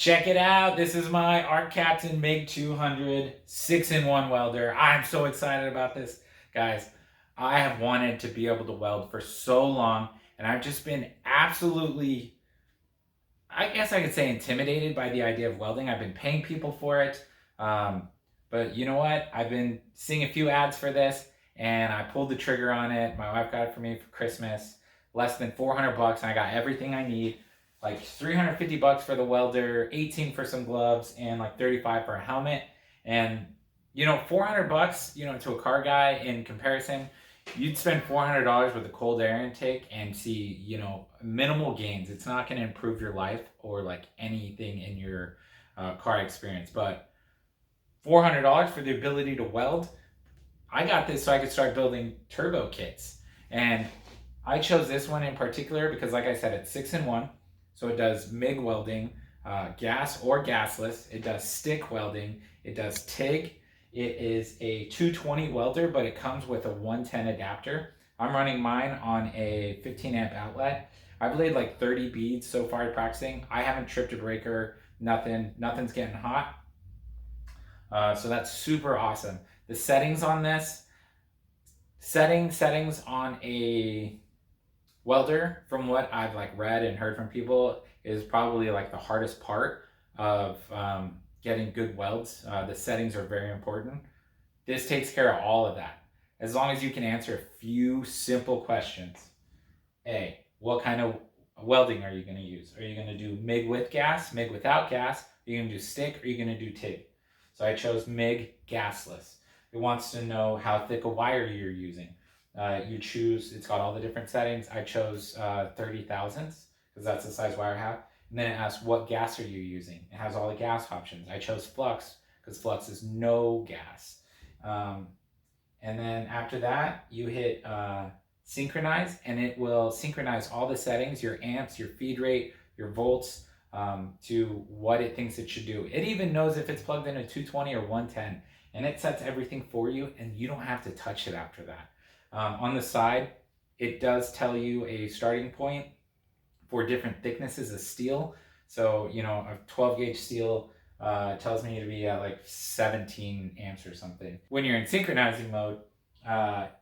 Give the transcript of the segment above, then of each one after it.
Check it out. This is my Arccaptain Mig200 6-in-1 welder. I'm so excited about this. Guys, I have wanted to be able to weld for so long, and I've just been absolutely, I guess I could say, intimidated by the idea of welding. I've been paying people for it. But you know what? I've been seeing a few ads for this, and I pulled the trigger on it. My wife got it for me for Christmas. Less than 400 bucks, and I got everything I need. Like 350 bucks for the welder, 18 for some gloves, and like 35 for a helmet. And 400 bucks, to a car guy in comparison, you'd spend $400 with a cold air intake and see, minimal gains. It's not going to improve your life or like anything in your car experience, but $400 for the ability to weld. I got this so I could start building turbo kits. And I chose this one in particular because, like I said, it's 6-in-1. So it does MIG welding, gas or gasless. It does stick welding. It does TIG. It is a 220 welder, but it comes with a 110 adapter. I'm running mine on a 15 amp outlet. I've laid like 30 beads so far practicing. I haven't tripped a breaker, nothing's getting hot. So that's super awesome. The settings on this, settings on a welder, from what I've read and heard from people, is probably the hardest part of getting good welds. The settings are very important. This takes care of all of that. As long as you can answer a few simple questions. A, what kind of welding are you going to use? Are you going to do MIG with gas, MIG without gas? Are you going to do stick, or are you going to do TIG? So I chose MIG gasless. It wants to know how thick a wire you're using. You choose, it's got all the different settings. I chose 30 thousandths because that's the size wire I have. And then it asks, what gas are you using? It has all the gas options. I chose flux because flux is no gas. And then after that, you hit synchronize, and it will synchronize all the settings, your amps, your feed rate, your volts, to what it thinks it should do. It even knows if it's plugged in a 220 or 110, and it sets everything for you, and you don't have to touch it after that. On the side, it does tell you a starting point for different thicknesses of steel. So, a 12 gauge steel tells me to be at 17 amps or something. When you're in synchronizing mode,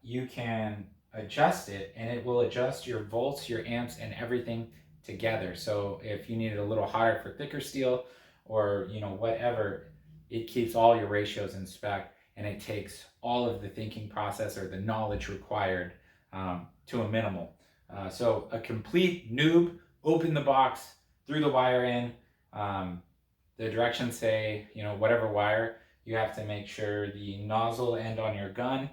you can adjust it, and it will adjust your volts, your amps, and everything together. So if you need it a little hotter for thicker steel, or whatever, it keeps all your ratios in spec, and it takes all of the thinking process or the knowledge required to a minimal. So a complete noob, open the box, threw the wire in. The directions say, whatever wire, you have to make sure the nozzle end on your gun,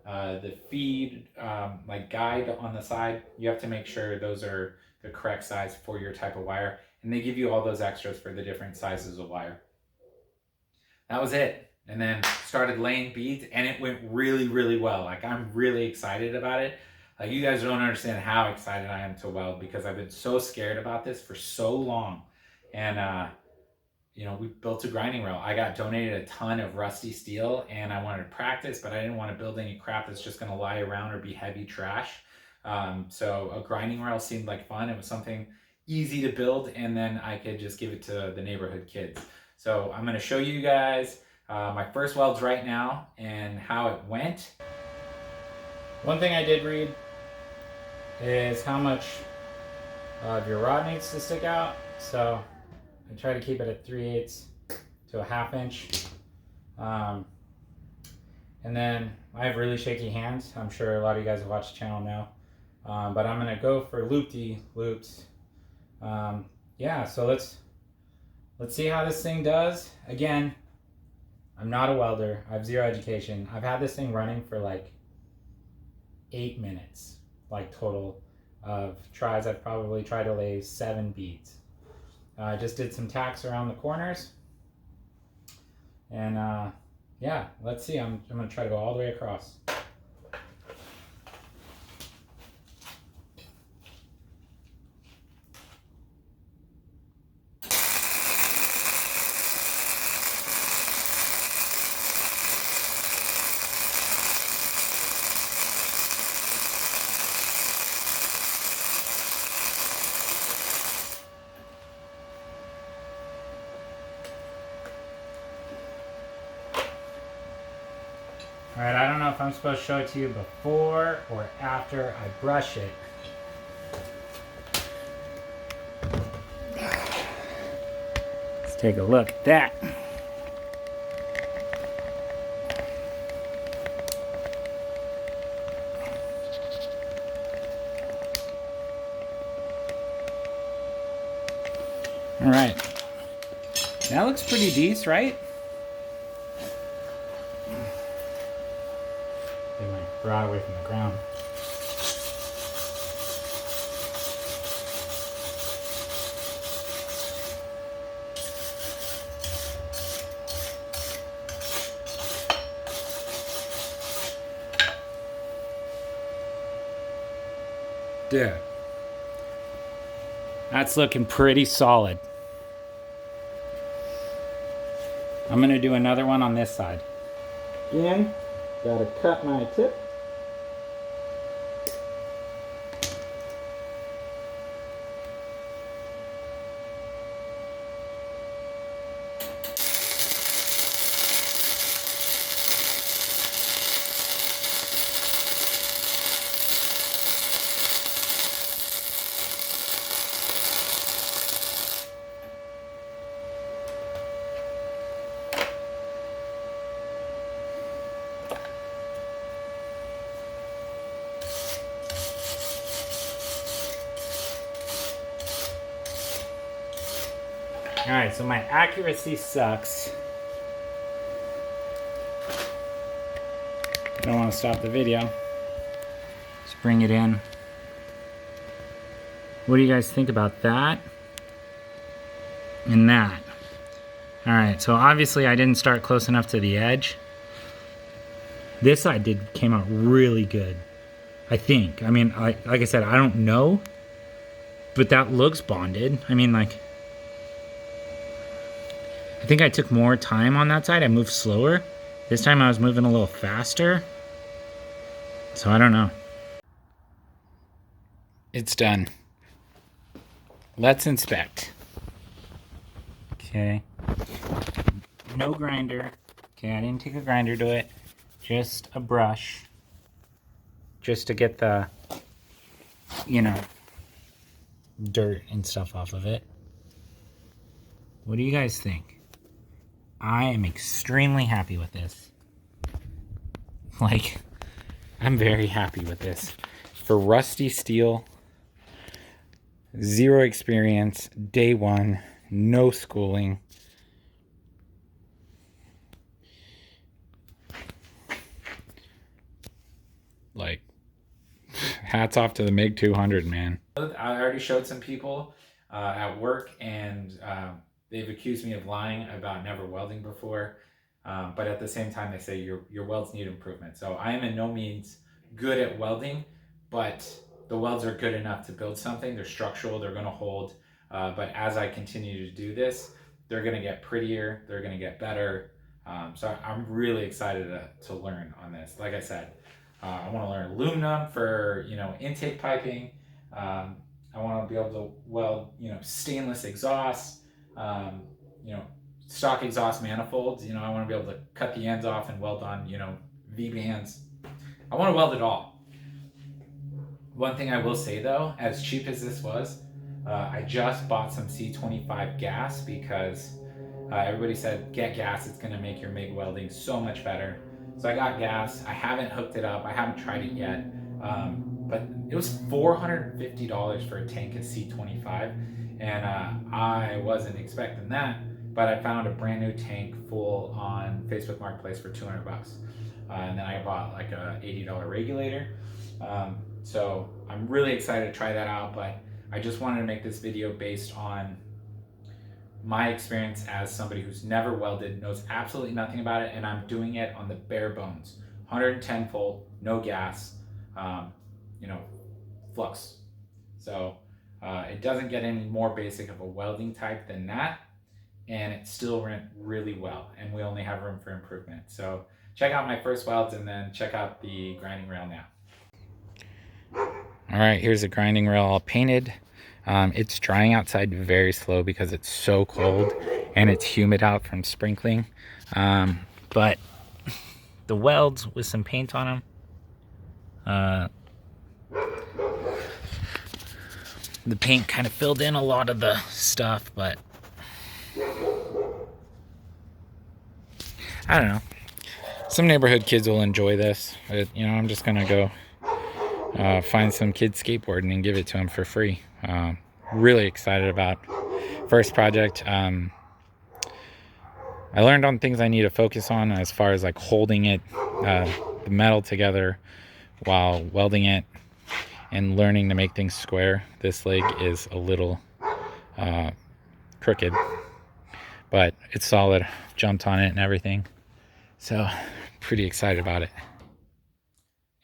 the feed guide on the side, you have to make sure those are the correct size for your type of wire. And they give you all those extras for the different sizes of wire. That was it. And then started laying beads, and it went really, really well. I'm really excited about it. You guys don't understand how excited I am to weld, because I've been so scared about this for so long. And we built a grinding rail. I got donated a ton of rusty steel, and I wanted to practice, but I didn't want to build any crap that's just going to lie around or be heavy trash. So a grinding rail seemed like fun. It was something easy to build, and then I could just give it to the neighborhood kids. So I'm going to show you guys my first welds right now and how it went. One thing I did read is how much of your rod needs to stick out. So I try to keep it at 3/8 to a 1/2 inch. And then I have really shaky hands. I'm sure a lot of you guys have watched the channel now. But I'm going to go for loop-de-loops. Yeah, so let's see how this thing does. Again, I'm not a welder. I have zero education. I've had this thing running for 8 minutes, total of tries. I've probably tried to lay 7 beads. I just did some tacks around the corners. And yeah, let's see. I'm going to try to go all the way across. All right, I don't know if I'm supposed to show it to you before or after I brush it. Let's take a look at that. All right, that looks pretty decent, right? Get my rod away from the ground. Dude, that's looking pretty solid. I'm gonna do another one on this side. Again, gotta cut my tip. Alright, so my accuracy sucks. I don't want to stop the video. Just bring it in. What do you guys think about that? And that. Alright, so obviously I didn't start close enough to the edge. This side came out really good. I think. I mean, like I said, I don't know. But that looks bonded. I mean, like, I think I took more time on that side. I moved slower. This time I was moving a little faster. So I don't know. It's done. Let's inspect. Okay. No grinder. Okay, I didn't take a grinder to it. Just a brush. Just to get the, you know, dirt and stuff off of it. What do you guys think? I am extremely happy with this. Like, I'm very happy with this. For rusty steel, zero experience, day one, no schooling. Like, hats off to the MIG200, man. I already showed some people at work, and they've accused me of lying about never welding before. But at the same time, they say your welds need improvement. So I am in no means good at welding, but the welds are good enough to build something. They're structural, they're gonna hold. But as I continue to do this, they're gonna get prettier, they're gonna get better. So I'm really excited to learn on this. Like I said, I wanna learn aluminum for, you know, intake piping. I wanna be able to weld, you know, stainless exhaust, you know, stock exhaust manifolds. You know, I want to be able to cut the ends off and weld on, you know, V-bands. I want to weld it all. One thing I will say though, as cheap as this was, I just bought some C25 gas because everybody said get gas, it's going to make your MIG welding so much better. So I got gas. I haven't hooked it up, I haven't tried it yet, but it was $450 for a tank of C25, and I wasn't expecting that. But I found a brand new tank full on Facebook Marketplace for 200 bucks. And then I bought like a $80 regulator. So I'm really excited to try that out, but I just wanted to make this video based on my experience as somebody who's never welded, knows absolutely nothing about it, and I'm doing it on the bare bones. 110 volt, no gas, you know, flux. So it doesn't get any more basic of a welding type than that. And it still went really well, and we only have room for improvement. So check out my first welds, and then check out the grinding rail now. All right, here's the grinding rail all painted. It's drying outside very slow because it's so cold and it's humid out from sprinkling. But the welds with some paint on them. The paint kind of filled in a lot of the stuff, but I don't know. Some neighborhood kids will enjoy this. You know, I'm just gonna go find some kids skateboarding and give it to them for free. Really excited about first project. I learned on things I need to focus on as far as like holding it, the metal together while welding it, and learning to make things square. This leg is a little crooked, but it's solid. Jumped on it and everything, so pretty excited about it.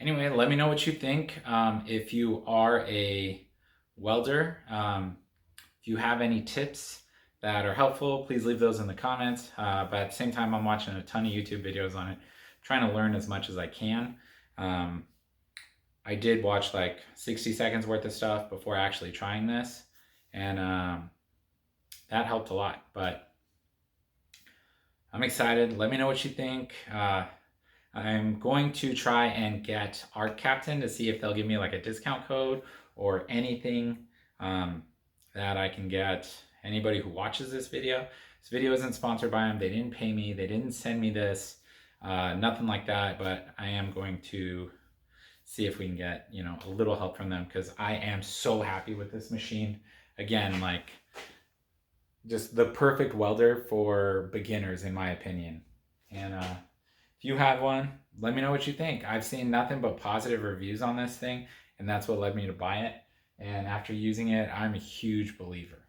Anyway, let me know what you think. If you are a welder, if you have any tips that are helpful, please leave those in the comments. But at the same time, I'm watching a ton of YouTube videos on it, trying to learn as much as I can. I did watch like 60 seconds worth of stuff before actually trying this, and that helped a lot. But I'm excited. Let me know what you think. I'm going to try and get Arccaptain to see if they'll give me like a discount code or anything that I can get anybody who watches this video. This video isn't sponsored by them. They didn't pay me. They didn't send me this. Nothing like that. But I am going to see if we can get, you know, a little help from them, because I am so happy with this machine. Again, like, just the perfect welder for beginners, in my opinion. And if you have one, let me know what you think. I've seen nothing but positive reviews on this thing, and that's what led me to buy it. And after using it, I'm a huge believer.